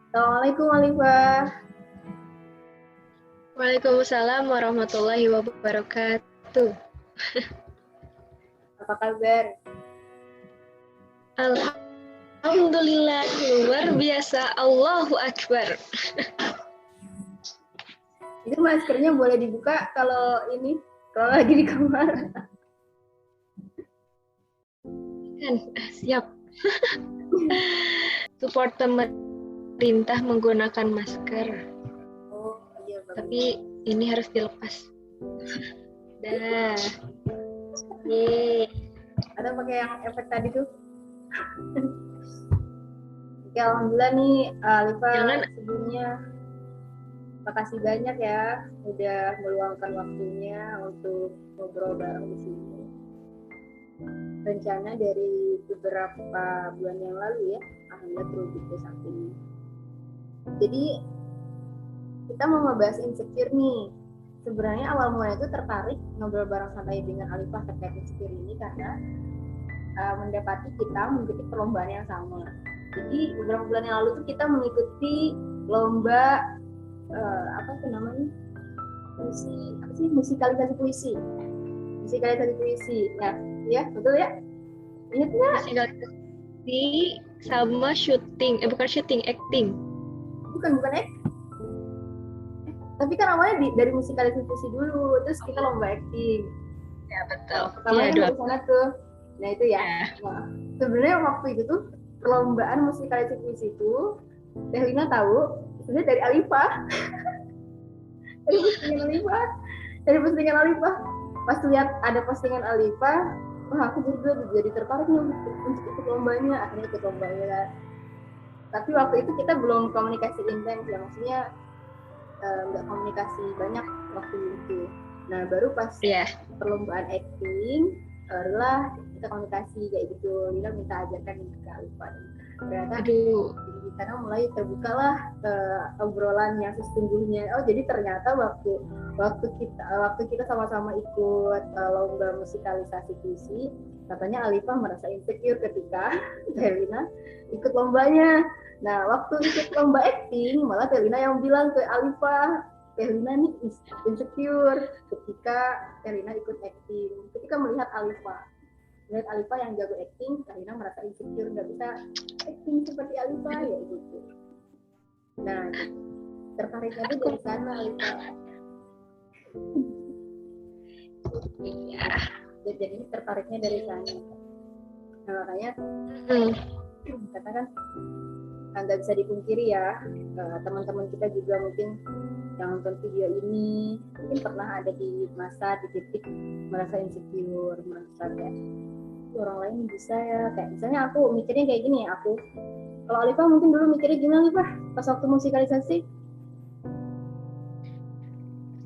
Assalamualaikum Alifah. Waalaikumsalam warahmatullahi wabarakatuh. Apa kabar? Alhamdulillah, luar biasa. Allahu Akbar. Itu maskernya boleh dibuka kalau lagi di kamar. Kan, siap. Support pemerintah menggunakan masker. Oh iya bagus. Tapi ini harus dilepas. Dah. Yeay. Ada pakai yang efek tadi tuh. Oke, alhamdulillah nih Alifah sebelumnya makasih banyak ya udah meluangkan waktunya untuk ngobrol bareng di sini. Rencana dari beberapa bulan yang lalu ya, alhamdulillah terwujud ke saat ini. Jadi kita mau ngebahas insecure nih. Sebenarnya awal mulanya itu tertarik ngobrol bareng santai dengan Alifah terkait insecure ini karena mendapati kita mengikuti perlombaan yang sama. Jadi beberapa bulan yang lalu tuh kita mengikuti lomba apa itu namanya? Musikalisasi puisi. Musikalisasi puisi. Ya, betul ya? Ingat nggak? Musikalisasi sama syuting, bukan syuting, acting. Bukan tapi kan awalnya dari musikalisasi puisi dulu, terus kita lomba acting. Ya betul. Pertamanya dari sana tuh. Nah itu ya. Nah, sebenarnya waktu itu tuh perlombaan musikalisasi puisi itu, Teh Lina tahu sebenarnya dari Alifah. dari postingan Alifah. Pas lihat ada postingan Alifah, wah aku jadi tertarik nih untuk ikut lombanya. Akhirnya ikut lombanya. Tapi waktu itu kita belum komunikasi intens ya, maksudnya nggak komunikasi banyak waktu itu. Nah baru pas perlombaan acting barulah kita komunikasi kayak gitu. Lina minta ajarkan ke Alifah. Ternyata di sana mulai terbukalah obrolan yang sesungguhnya. Oh jadi ternyata waktu kita sama-sama ikut lomba musikalisasi puisi, katanya Alifah merasa insecure ketika Lina ikut lombanya. Nah waktu ikut lomba acting malah Lina yang bilang ke Alifah, Lina nih insecure ketika Lina ikut acting. Ketika melihat Alifah yang jago acting, Lina merasa insecure nggak bisa acting seperti Alifah ya gitu. Nah tertariknya tuh dari sana Alifah. Iya. Jadi tertariknya dari sana. Nah makanya katakan nggak bisa dipungkiri ya, teman-teman kita juga mungkin yang nonton video ini mungkin pernah ada di masa di titik merasa insecure, merasa kayak orang lain bisa ya, kayak misalnya aku mikirnya kayak gini ya, kalau Alifah mungkin dulu mikirnya gimana Alifah pas waktu musikalisasi?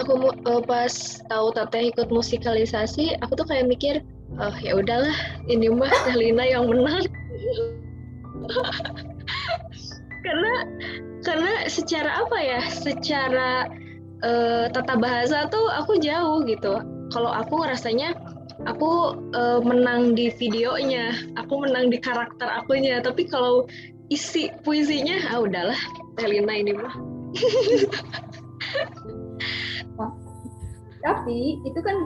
Aku pas tahu Teteh ikut musikalisasi, aku tuh kayak mikir, oh ya udahlah, ini mah Teh Lina yang menang. karena secara apa ya, secara tata bahasa tuh aku jauh gitu. Kalau aku rasanya aku menang di videonya, aku menang di karakter akunya, tapi kalau isi puisinya udahlah Teh Lina ini mah. Tapi itu kan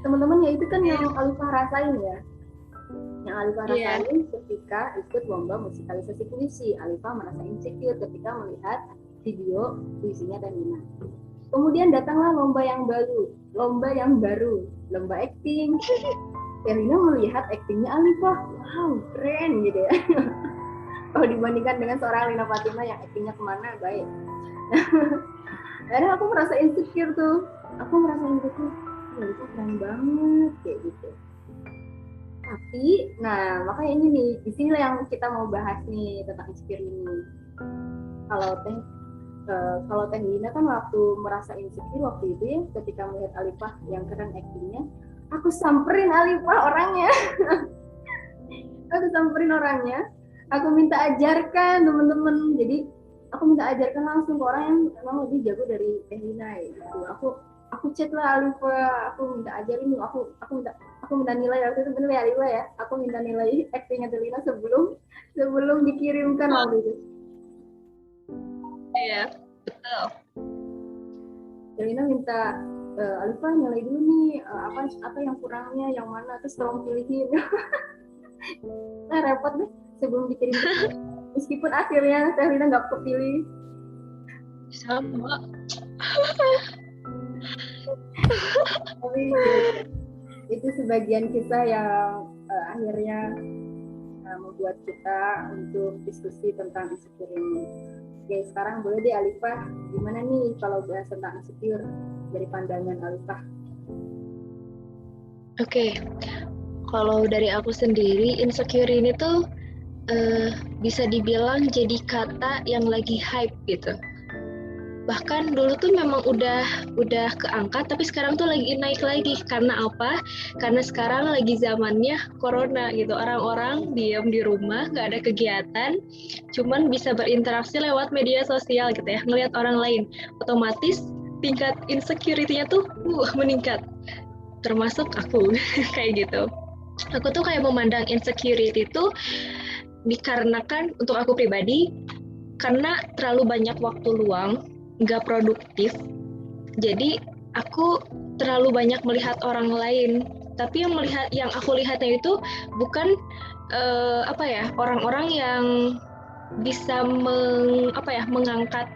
teman-teman ya, itu kan yang Alifah rasain ya. Yang Alifah rasain ketika ikut lomba musikalisasi puisi. Alifah merasa insecure ketika melihat video puisinya Teh Lina. Kemudian datanglah lomba yang baru, lomba acting. Teh Lina melihat actingnya Alifah, wow keren gitu ya. Kalau dibandingkan dengan seorang Lina Fatima yang actingnya kemana baik. Akhirnya aku merasa insecure tuh. Alifah keren banget kayak gitu. Tapi, nah makanya ini nih, disinilah yang kita mau bahas nih tentang insecure ini. Kalau Teh Lina kan waktu merasa insecure waktu itu ya, ketika melihat Alifah yang keren actingnya, aku samperin Alifah orangnya. Aku minta ajarkan teman-teman. Jadi aku minta ajarkan langsung ke orang yang memang lebih jago dari Teh Lina gitu. Aku chat lah Alifah, aku minta ajarin, aku minta nilai waktu itu, bener ya Alifah ya, aku minta nilai actingnya Teh Lina sebelum dikirimkan waktu itu. Iya, betul. Delina minta Alifah nilai dulu nih apa yang kurangnya, yang mana, terus tolong pilihin. Nah repot deh sebelum dikirim. Meskipun akhirnya Delina nggak kepilih. Sama. Tapi itu sebagian kisah yang akhirnya membuat kita untuk diskusi tentang insecure ini. Oke, sekarang boleh deh Alifah, gimana nih kalau bahas tentang insecure dari pandangan Alifah? Oke, kalau dari aku sendiri, insecure ini tuh bisa dibilang jadi kata yang lagi hype gitu. Bahkan dulu tuh memang udah keangkat, tapi sekarang tuh lagi naik lagi. Karena apa? Karena sekarang lagi zamannya corona gitu. Orang-orang diam di rumah, nggak ada kegiatan, cuman bisa berinteraksi lewat media sosial gitu ya, ngelihat orang lain. Otomatis tingkat insecurity-nya tuh meningkat. Termasuk aku kayak gitu. Aku tuh kayak memandang insecurity itu dikarenakan untuk aku pribadi, karena terlalu banyak waktu luang, nggak produktif, jadi aku terlalu banyak melihat orang lain, tapi yang aku lihatnya itu bukan orang-orang yang bisa mengangkat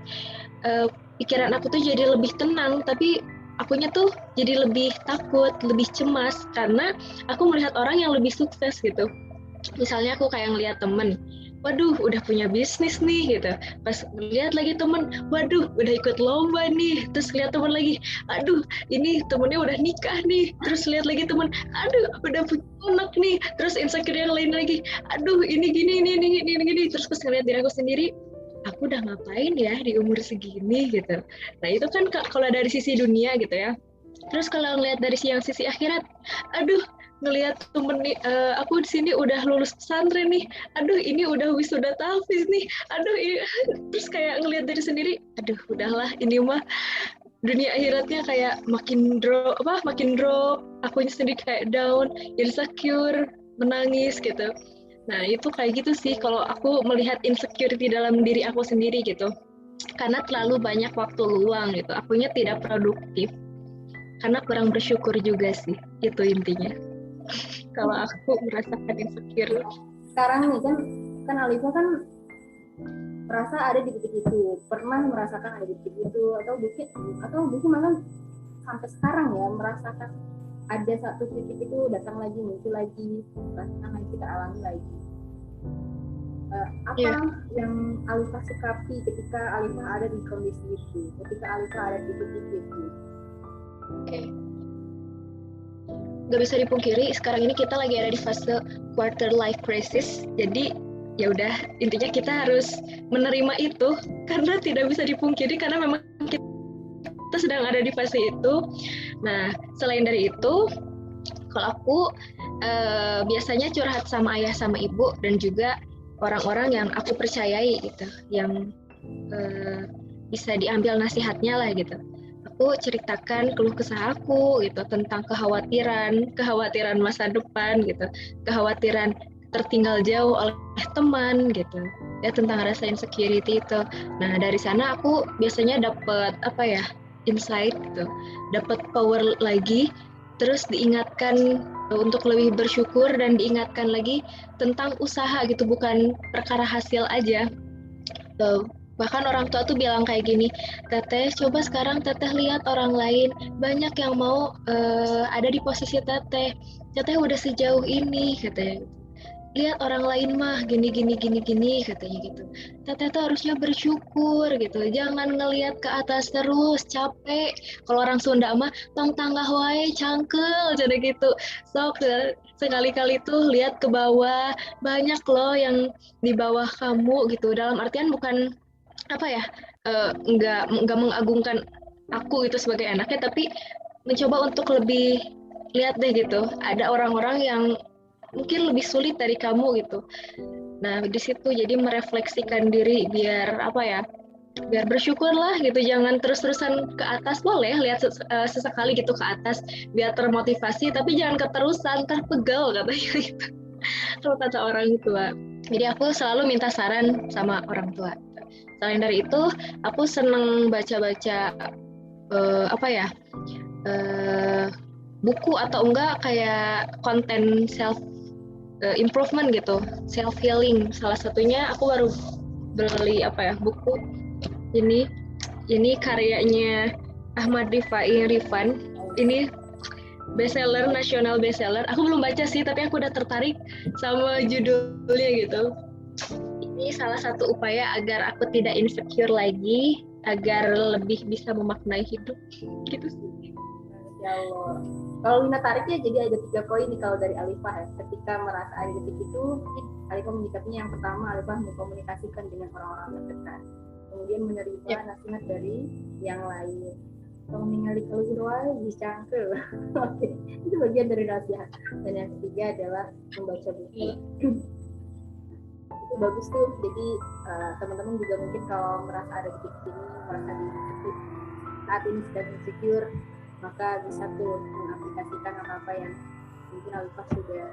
pikiran aku tuh jadi lebih tenang, tapi akunya tuh jadi lebih takut, lebih cemas karena aku melihat orang yang lebih sukses gitu. Misalnya aku kayak ngeliat temen, waduh udah punya bisnis nih gitu, pas lihat lagi temen, waduh udah ikut lomba nih, terus lihat temen lagi, aduh ini temennya udah nikah nih, terus lihat lagi temen, aduh udah punya anak nih, terus insecure yang lain lagi, aduh ini gini, terus pas ngeliat diri aku sendiri, aku udah ngapain ya di umur segini gitu. Nah itu kan kalau dari sisi dunia gitu ya. Terus kalau ngeliat dari sisi akhirat, aduh ngelihat temen nih, aku di sini udah lulus pesantren nih, aduh ini udah wisuda tahfiz nih, aduh ini, terus kayak ngelihat dari sendiri, aduh udahlah ini mah dunia akhiratnya kayak makin drop, akunya sendiri kayak down, insecure, menangis gitu. Nah itu kayak gitu sih kalau aku melihat insecurity dalam diri aku sendiri gitu, karena terlalu banyak waktu luang gitu, akunya tidak produktif karena kurang bersyukur juga sih, itu intinya. Kalau aku merasakan insecure. Sekarang nih kan Alifah kan merasa ada di titik itu, pernah merasakan ada di titik itu, atau mungkin malah sampai sekarang ya merasakan ada satu titik itu datang lagi, muncul lagi, rasakan lagi, kita alami lagi. Apa yang Alifah sikapi ketika Alifah ada di kondisi itu, ketika Alifah ada di titik itu? Oke. Gak bisa dipungkiri sekarang ini kita lagi ada di fase quarter life crisis. Jadi ya udah, intinya kita harus menerima itu karena tidak bisa dipungkiri, karena memang kita sedang ada di fase itu. Nah selain dari itu, kalau aku biasanya curhat sama ayah sama ibu dan juga orang-orang yang aku percayai gitu, yang bisa diambil nasihatnya lah gitu. Aku ceritakan keluh kesah aku gitu tentang kekhawatiran masa depan gitu, kekhawatiran tertinggal jauh oleh teman gitu ya, tentang rasa insecurity itu. Nah dari sana aku biasanya dapat insight gitu, dapat power lagi, terus diingatkan untuk lebih bersyukur dan diingatkan lagi tentang usaha gitu, bukan perkara hasil aja. Bahkan orang tua tuh bilang kayak gini, Teteh coba sekarang Teteh lihat orang lain, banyak yang mau ada di posisi Teteh udah sejauh ini katanya. Lihat orang lain mah gini katanya gitu. Teteh tuh harusnya bersyukur gitu, jangan ngelihat ke atas terus, capek. Kalau orang Sunda mah tong tanggah wae cangkel jadi gitu. Sok sekali-kali tuh lihat ke bawah, banyak loh yang di bawah kamu gitu. Dalam artian bukan nggak mengagungkan aku itu sebagai anaknya, tapi mencoba untuk lebih lihat deh gitu, ada orang-orang yang mungkin lebih sulit dari kamu gitu. Nah di situ jadi merefleksikan diri biar biar bersyukur lah gitu, jangan terus-terusan ke atas, boleh lihat sesekali gitu ke atas biar termotivasi, tapi jangan keterusan, ntar pegel katanya gitu kalau kata orang tua. Jadi aku selalu minta saran sama orang tua. Selain dari itu, aku seneng baca-baca buku atau enggak kayak konten self improvement gitu, self healing. Salah satunya aku baru beli buku ini karyanya Ahmad Rifai Rifan. Ini bestseller, nasional bestseller. Aku belum baca sih, tapi aku udah tertarik sama judulnya gitu. Ini salah satu upaya agar aku tidak insecure lagi, agar lebih bisa memaknai hidup gitu sih. Ya Allah. Kalau Lina tariknya jadi ada 3 poin nih kalau dari Alifah ya. Ketika merasa ada titik itu, Alifah menyikapinya yang pertama, Alifah mengkomunikasikan dengan orang-orang terdekat. Kemudian menerima nasihat dari yang lain. Kalau ningali keluar dicangkel. Oke, itu bagian dari nasihat. Dan yang ketiga adalah membaca buku. Itu bagus tuh. Jadi teman-teman juga mungkin kalau merasa ada titik ini, merasa di saat ini sedang insecure, maka bisa tuh mengaplikasikan apa-apa yang mungkin Alifah sudah